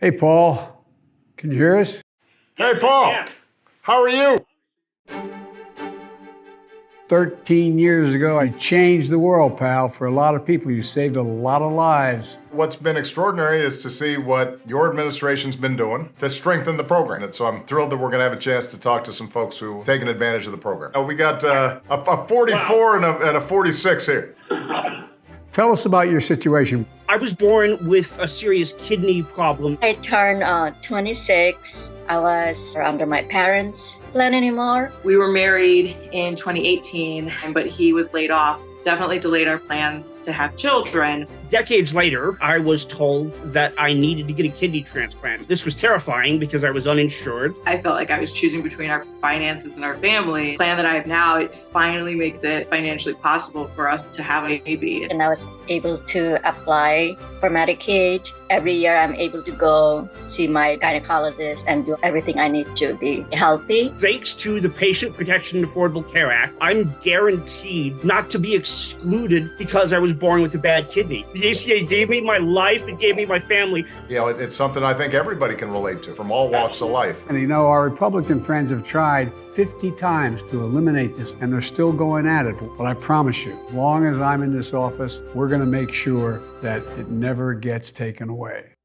Hey, Paul, can you hear us? Hey, Paul, how are you? 13 years ago, I changed the world, pal, for a lot of people. You saved a lot of lives. What's been extraordinary is to see what your administration's been doing to strengthen the program. And so I'm thrilled that we're going to have a chance to talk to some folks who have taken advantage of the program. We got a 44 and a 46 here. Tell us about your situation. I was born with a serious kidney problem. I turned 26. I was under my parents' plan anymore. We were married in 2018, but he was laid off. Definitely delayed our plans to have children. Decades later, I was told that I needed to get a kidney transplant. This was terrifying because I was uninsured. I felt like I was choosing between our finances and our family. The plan that I have now, it finally makes it financially possible for us to have a baby. And I was able to apply for Medicaid. Every year I'm able to go see my gynecologist and do everything I need to be healthy. Thanks to the Patient Protection and Affordable Care Act, I'm guaranteed not to be excluded because I was born with a bad kidney. The ACA gave me my life, it gave me my family. You know, it's something I think everybody can relate to from all walks of life. And you know, our Republican friends have tried 50 times to eliminate this, and they're still going at it. But I promise you, as long as I'm in this office, we're going to make sure that it never gets taken away.